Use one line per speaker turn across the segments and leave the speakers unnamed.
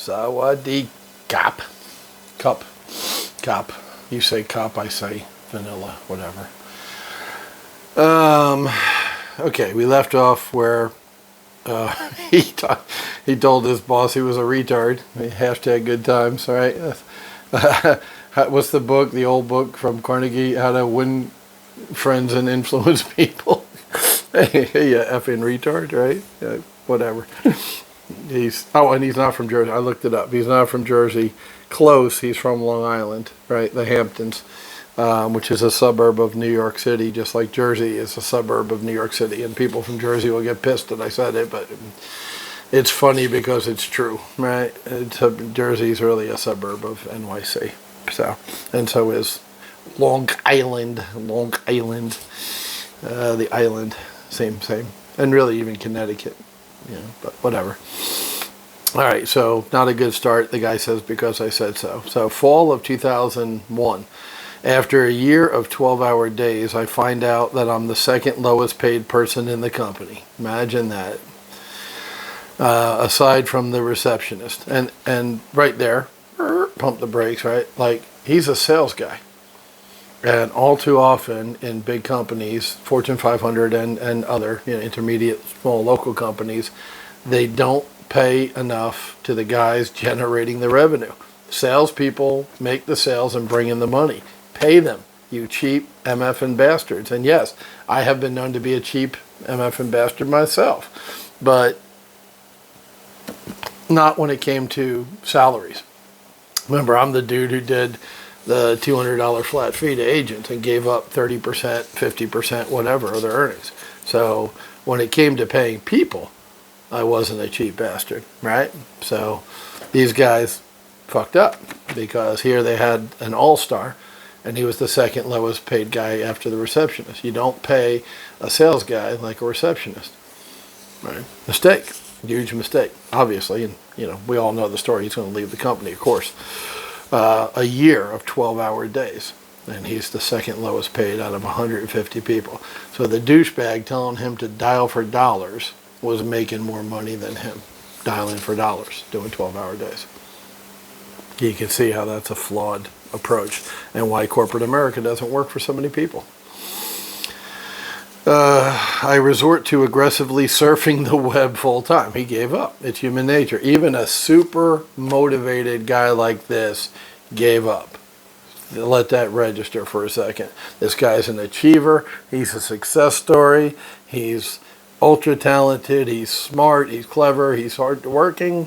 Sawadee Cop. Cop. You say cop, I say vanilla, whatever. Okay, we left off where he told his boss he was a retard. Hashtag good times, right? What's the book, the old book from Carnegie, How to Win Friends and Influence People? Hey, you effing retard, right? Whatever. And he's not from Jersey. I looked it up. He's not from Jersey. Close. He's from Long Island, right? The Hamptons, which is a suburb of New York City, just like Jersey is a suburb of New York City. And people from Jersey will get pissed that I said it, but it's funny because it's true, right? Jersey is really a suburb of NYC. And so is Long Island. The island, same. And really even Connecticut, but whatever. All right, so not a good start, the guy says, because I said so. So fall of 2001, after a year of 12-hour days, I find out that I'm the second lowest paid person in the company. Imagine that. Aside from the receptionist. And right there, pump the brakes, right? Like, he's a sales guy. And all too often in big companies, Fortune 500 and other intermediate, small local companies, they don't pay enough to the guys generating the revenue. Salespeople make the sales and bring in the money. Pay them, you cheap MFing bastards. And yes, I have been known to be a cheap MFing bastard myself, but not when it came to salaries. Remember, I'm the dude who did the $200 flat fee to agents and gave up 30%, 50%, whatever of their earnings. So when it came to paying people, I wasn't a cheap bastard, right? So these guys fucked up because here they had an all-star and he was the second lowest paid guy after the receptionist. You don't pay a sales guy like a receptionist, right? Mistake, huge mistake, obviously. And, we all know the story. He's going to leave the company, of course. A year of 12-hour days. And he's the second lowest paid out of 150 people. So the douchebag telling him to dial for dollars was making more money than him dialing for dollars, doing 12-hour days. You can see how that's a flawed approach and why corporate America doesn't work for so many people. I resort to aggressively surfing the web full time. He gave up. It's human nature. Even a super motivated guy like this gave up. Let that register for a second. This guy's an achiever. He's a success story. He's ultra talented. He's smart. He's clever. He's hardworking.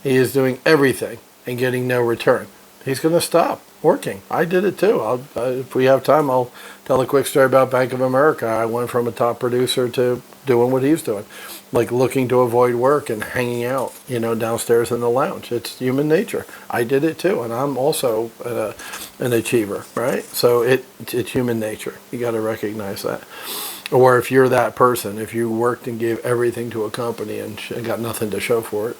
He is doing everything and getting no return. He's going to stop working. I did it too. If we have time, I'll tell a quick story about Bank of America. I went from a top producer to doing what he's doing, like looking to avoid work and hanging out, downstairs in the lounge. It's human nature. I did it too, and I'm also an achiever, right? So it's human nature. You got to recognize that. Or if you're that person, if you worked and gave everything to a company and got nothing to show for it,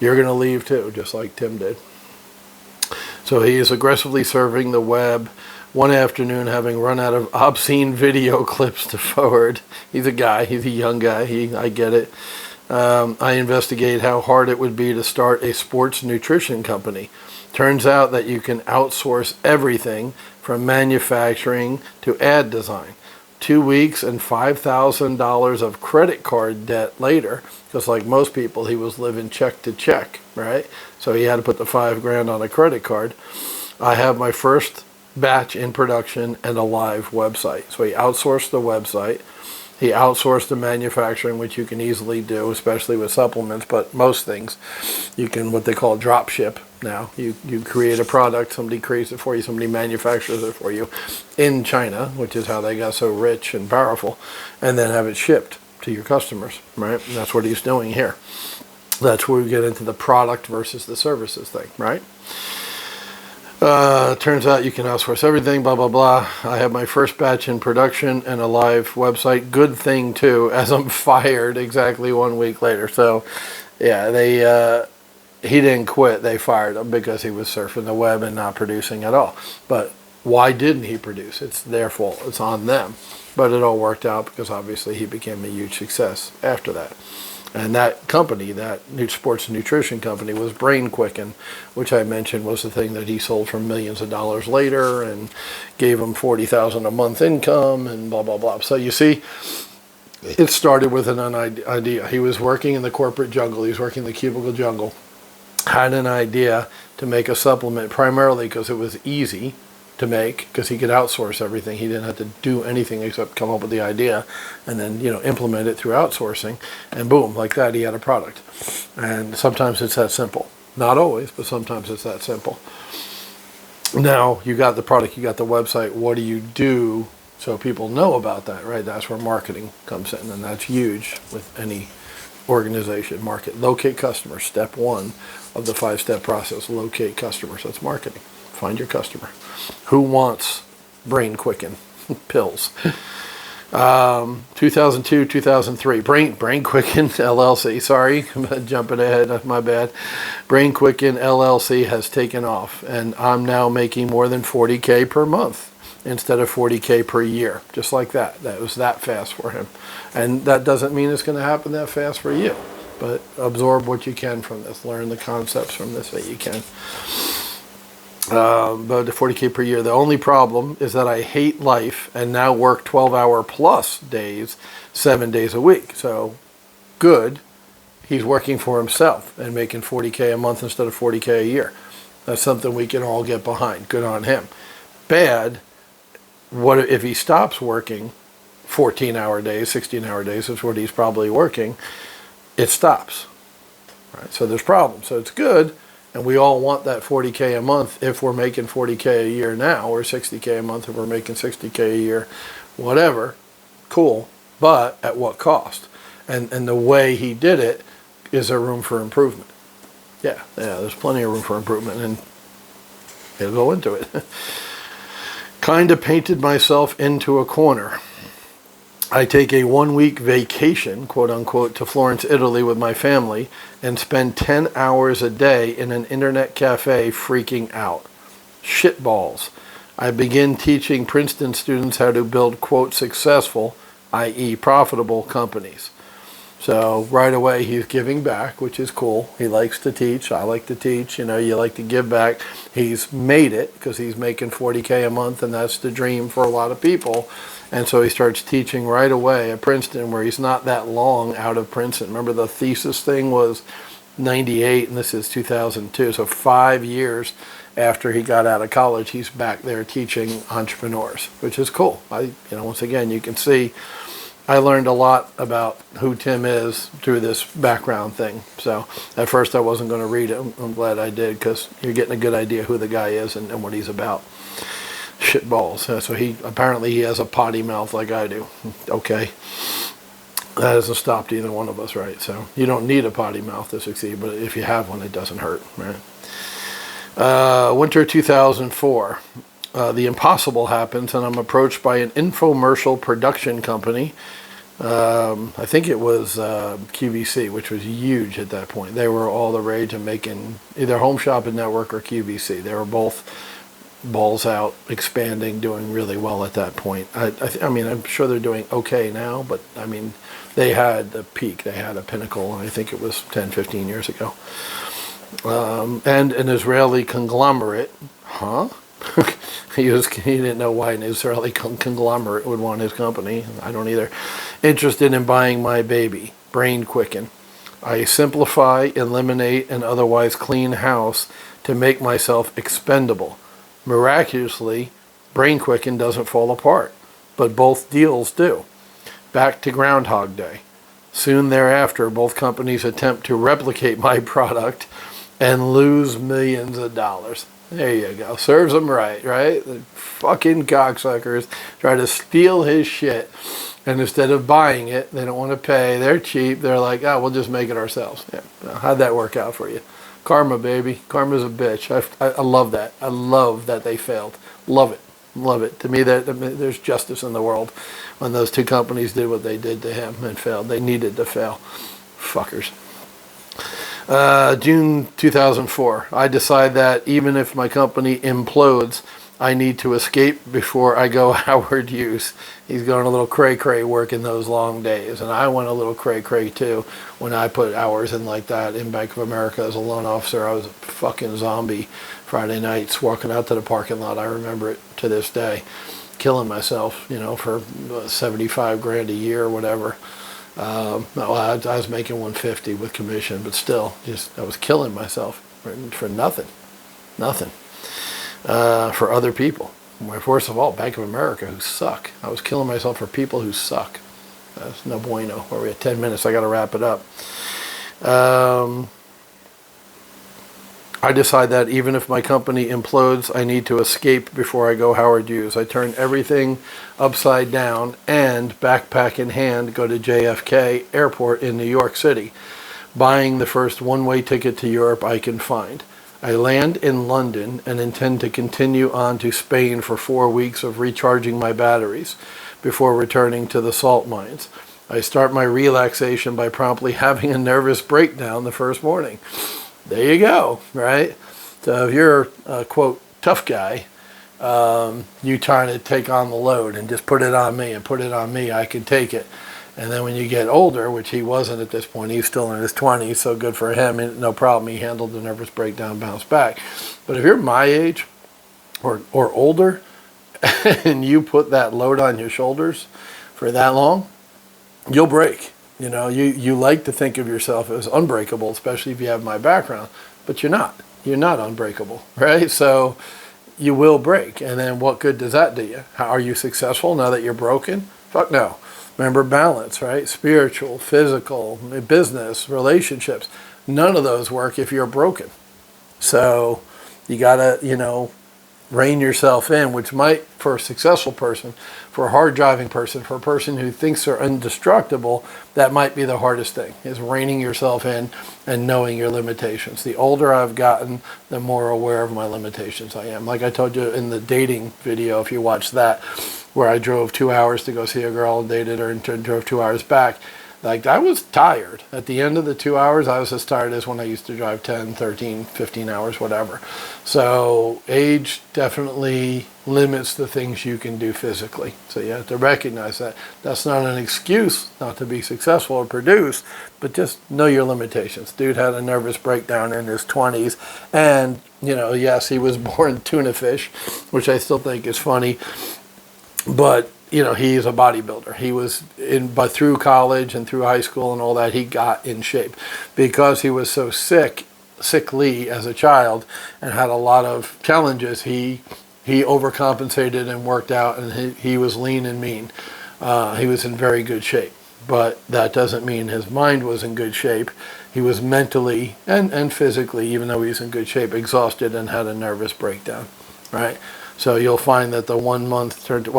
you're going to leave too, just like Tim did. So he is aggressively surfing the web. One afternoon, having run out of obscene video clips to forward. He's a guy. He's a young guy. I get it. I investigate how hard it would be to start a sports nutrition company. Turns out that you can outsource everything from manufacturing to ad design. 2 weeks and $5,000 of credit card debt later, because like most people, he was living check to check, right? So he had to put the $5,000 on a credit card. I have my first batch in production and a live website. So he outsourced the website. He outsourced the manufacturing, which you can easily do, especially with supplements, but most things you can, what they call drop ship now. You create a product, somebody creates it for you, somebody manufactures it for you in China, which is how they got so rich and powerful, and then have it shipped to your customers, right? And that's what he's doing here. That's where we get into the product versus the services thing, right? Turns out you can outsource everything, blah, blah, blah. I have my first batch in production and a live website. Good thing, too, as I'm fired exactly 1 week later. So, yeah, he didn't quit. They fired him because he was surfing the web and not producing at all. But why didn't he produce? It's their fault. It's on them. But it all worked out because, obviously, he became a huge success after that. And that company, that sports nutrition company, was Brain Quicken, which I mentioned was the thing that he sold for millions of dollars later and gave him $40,000 a month income and blah, blah, blah. So you see, it started with an idea. He was working in the corporate jungle. He was working in the cubicle jungle. Had an idea to make a supplement primarily because it was easy to make, because he could outsource everything. He didn't have to do anything except come up with the idea and then, implement it through outsourcing, and boom, like that, he had a product. And sometimes it's that simple. Not always, but sometimes it's that simple. Now you got the product, you got the website. What do you do so people know about that, right? That's where marketing comes in, and that's huge with any organization. Market, locate customers. Step 1 of the 5-step process. Locate customers. That's marketing. Find your customer. Who wants Brain Quicken pills? 2002, 2003. Brain Quicken LLC. Sorry, I'm jumping ahead. My bad. Brain Quicken LLC has taken off, and I'm now making more than $40K per month instead of $40K per year. Just like that. That was that fast for him. And that doesn't mean it's going to happen that fast for you. But absorb what you can from this. Learn the concepts from this that you can. But the $40K per year. The only problem is that I hate life and now work 12-hour plus days, 7 days a week. So good, he's working for himself and making $40K a month instead of $40K a year. That's something we can all get behind. Good on him. Bad, what if he stops working 14-hour days, 16-hour days, is what he's probably working, it stops. Right? So there's problems. So it's good. And we all want that $40K a month if we're making $40K a year now, or $60K a month if we're making $60K a year, whatever. Cool. But at what cost? And the way he did it, is there room for improvement? Yeah, there's plenty of room for improvement, and he'll go into it. Kind of painted myself into a corner. I take a 1-week vacation, quote unquote, to Florence, Italy with my family and spend 10 hours a day in an internet cafe freaking out. Shitballs. I begin teaching Princeton students how to build, quote, successful, i.e. profitable companies. So right away he's giving back, which is cool. He likes to teach. I like to teach. You like to give back. He's made it because he's making $40K a month, and that's the dream for a lot of people. And so he starts teaching right away at Princeton, where he's not that long out of Princeton. Remember, the thesis thing was 98 and this is 2002. So 5 years after he got out of college, he's back there teaching entrepreneurs, which is cool. Once again, you can see I learned a lot about who Tim is through this background thing. So at first I wasn't going to read it. I'm glad I did, because you're getting a good idea who the guy is and what he's about. Shitballs. So he has a potty mouth like I do. Okay. That hasn't stopped either one of us, right? So you don't need a potty mouth to succeed, but if you have one, it doesn't hurt, right? Winter 2004. The impossible happens, and I'm approached by an infomercial production company. I think it was QVC, which was huge at that point. They were all the rage in making either Home Shopping Network or QVC. They were both balls out, expanding, doing really well at that point. I mean, I'm sure they're doing okay now, but I mean, they had a peak, they had a pinnacle, and I think it was 10, 15 years ago. And an Israeli conglomerate, he didn't know why an Israeli conglomerate would want his company. I don't either. Interested in buying my baby, Brain Quicken. I simplify, eliminate, and otherwise clean house to make myself expendable. Miraculously, Brain Quicken doesn't fall apart, but both deals do. Back to Groundhog Day. Soon thereafter, both companies attempt to replicate my product and lose millions of dollars. There you go. Serves them right? The fucking cocksuckers try to steal his shit, and instead of buying it, they don't want to pay. They're cheap. They're like, we'll just make it ourselves. Yeah. How'd that work out for you? Karma, baby. Karma's a bitch. I love that. I love that they failed. Love it. Love it. To me, there's justice in the world when those two companies did what they did to him and failed. They needed to fail. Fuckers. June 2004. I decide that even if my company implodes, I need to escape before I go Howard Hughes. He's going a little cray-cray working those long days. And I went a little cray-cray too when I put hours in like that in Bank of America as a loan officer. I was a fucking zombie Friday nights walking out to the parking lot. I remember it to this day. Killing myself, for 75 grand a year or whatever. I was making 150 with commission, but still, I was killing myself for nothing. For other people. First of all, Bank of America, who suck. I was killing myself for people who suck. That's no bueno. Where we at 10 minutes, I got to wrap it up. I decide that even if my company implodes, I need to escape before I go Howard Hughes. I turn everything upside down and, backpack in hand, go to JFK Airport in New York City, buying the first one-way ticket to Europe I can find. I land in London and intend to continue on to Spain for 4 weeks of recharging my batteries before returning to the salt mines. I start my relaxation by promptly having a nervous breakdown the first morning. There you go, right? So if you're a, quote, tough guy, you trying to take on the load and just put it on me, I can take it. And then when you get older, which he wasn't at this point, he's still in his 20s, so good for him, no problem, he handled the nervous breakdown, bounced back. But if you're my age or older and you put that load on your shoulders for that long, you'll break. You like to think of yourself as unbreakable, especially if you have my background, but you're not. You're not unbreakable, right? So you will break. And then what good does that do you? How are you successful now that you're broken? Fuck no. Remember balance, right? Spiritual, physical, business, relationships. None of those work if you're broken. So you got to, rein yourself in, which might, for a successful person, for a hard driving person, for a person who thinks they're indestructible, that might be the hardest thing, is reining yourself in and knowing your limitations. The older I've gotten, the more aware of my limitations I am. Like I told you in the dating video, if you watch that, where I drove 2 hours to go see a girl and dated her and drove 2 hours back. Like, I was tired. At the end of the 2 hours, I was as tired as when I used to drive 10, 13, 15 hours, whatever. So age definitely limits the things you can do physically. So you have to recognize that. That's not an excuse not to be successful or produce, but just know your limitations. Dude had a nervous breakdown in his 20s. And, yes, he was born tuna fish, which I still think is funny. But he's a bodybuilder. He was but through college and through high school and all that, he got in shape because he was so sickly as a child and had a lot of challenges. He overcompensated and worked out, and he was lean and mean. He was in very good shape, but that doesn't mean his mind was in good shape. He was mentally and physically, even though he was in good shape, exhausted and had a nervous breakdown, right? So you'll find that the 1 month turned to,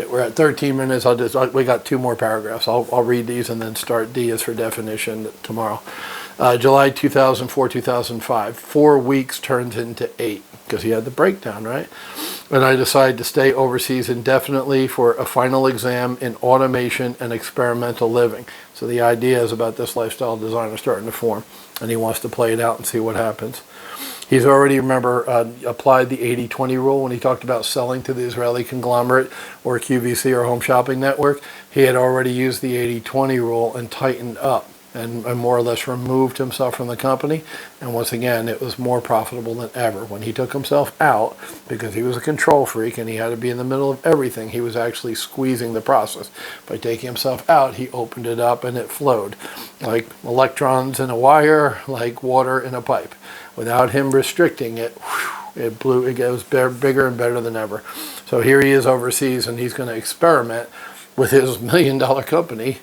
we're at 13 minutes. We got 2 more paragraphs. I'll read these and then start D as for definition tomorrow. July 2004, 2005. 4 weeks turned into 8 because he had the breakdown, right? And I decided to stay overseas indefinitely for a final exam in automation and experimental living. So the idea is about this lifestyle designer starting to form, and he wants to play it out and see what happens. He's already, applied the 80-20 rule when he talked about selling to the Israeli conglomerate or QVC or Home Shopping Network. He had already used the 80-20 rule and tightened up and more or less removed himself from the company. And once again, it was more profitable than ever. When he took himself out, because he was a control freak and he had to be in the middle of everything, he was actually squeezing the process. By taking himself out, he opened it up and it flowed. Like electrons in a wire, like water in a pipe. Without him restricting it, it blew. It goes bigger and better than ever. So here he is overseas, and he's going to experiment with his $1 million company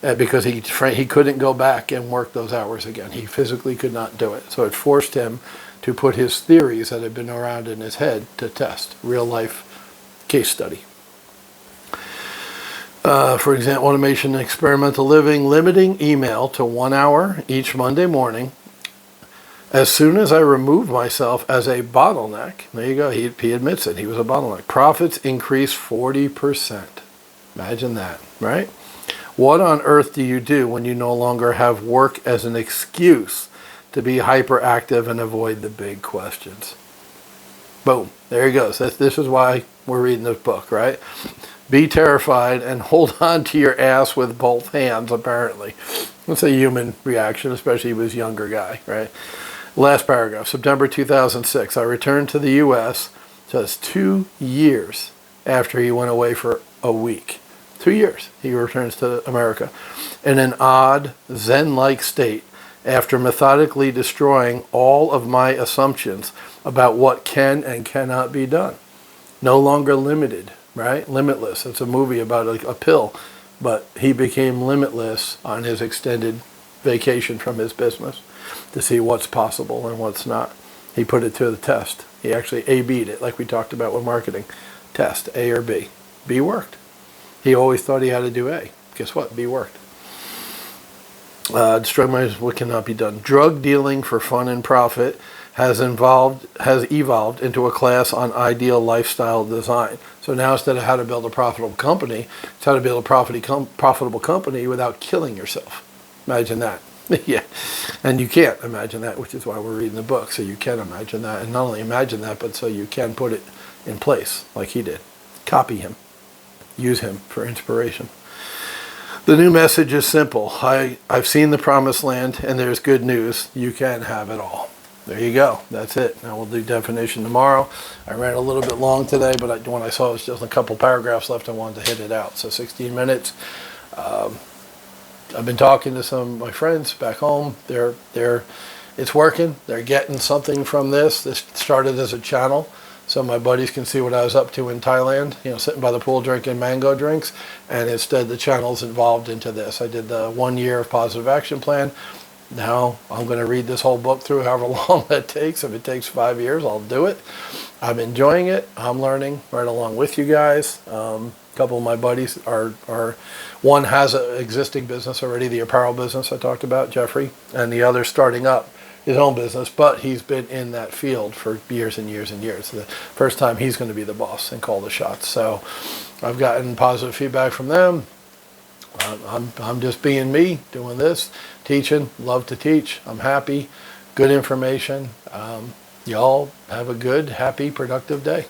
because he couldn't go back and work those hours again. He physically could not do it. So it forced him to put his theories that had been around in his head to test. Real life case study. For example, automation and experimental living, limiting email to 1 hour each Monday morning. As soon as I remove myself as a bottleneck, there you go, he admits it, he was a bottleneck. Profits increase 40%. Imagine that, right? What on earth do you do when you no longer have work as an excuse to be hyperactive and avoid the big questions? Boom. There he goes. This is why we're reading this book, right? Be terrified and hold on to your ass with both hands, apparently. That's a human reaction, especially he was a younger guy, right? Last paragraph, September 2006. I returned to the U.S. just 2 years after he went away for a week. 2 years he returns to America in an odd Zen-like state after methodically destroying all of my assumptions about what can and cannot be done. No longer limited, right? Limitless. It's a movie about a pill, but he became limitless on his extended vacation from his business to see what's possible and what's not. He put it to the test. He actually A-B'd it, like we talked about with marketing. Test, A or B. B worked. He always thought he had to do A. Guess what? B worked. Destroy what cannot be done. Drug dealing for fun and profit has evolved into a class on ideal lifestyle design. So now instead of how to build a profitable company, it's how to build a profitable company without killing yourself. Imagine that. Yeah. And you can't imagine that, which is why we're reading the book. So you can imagine that. And not only imagine that, but so you can put it in place like he did. Copy him. Use him for inspiration. The new message is simple. I've seen the promised land and there's good news. You can have it all. There you go. That's it. Now we'll do definition tomorrow. I ran a little bit long today, but when I saw it was just a couple paragraphs left, I wanted to hit it out. So 16 minutes. I've been talking to some of my friends back home. It's working. They're getting something from this. This started as a channel, so my buddies can see what I was up to in Thailand, sitting by the pool drinking mango drinks, and instead the channel's evolved into this. I did the 1 year of positive action plan. Now I'm going to read this whole book through, however long that takes. If it takes 5 years, I'll do it. I'm enjoying it. I'm learning right along with you guys. A couple of my buddies one has an existing business already, the apparel business I talked about, Jeffrey, and the other starting up his own business, but he's been in that field for years and years and years. The first time he's going to be the boss and call the shots. So I've gotten positive feedback from them. I'm just being me, doing this, teaching, love to teach. I'm happy, good information. Y'all have a good, happy, productive day.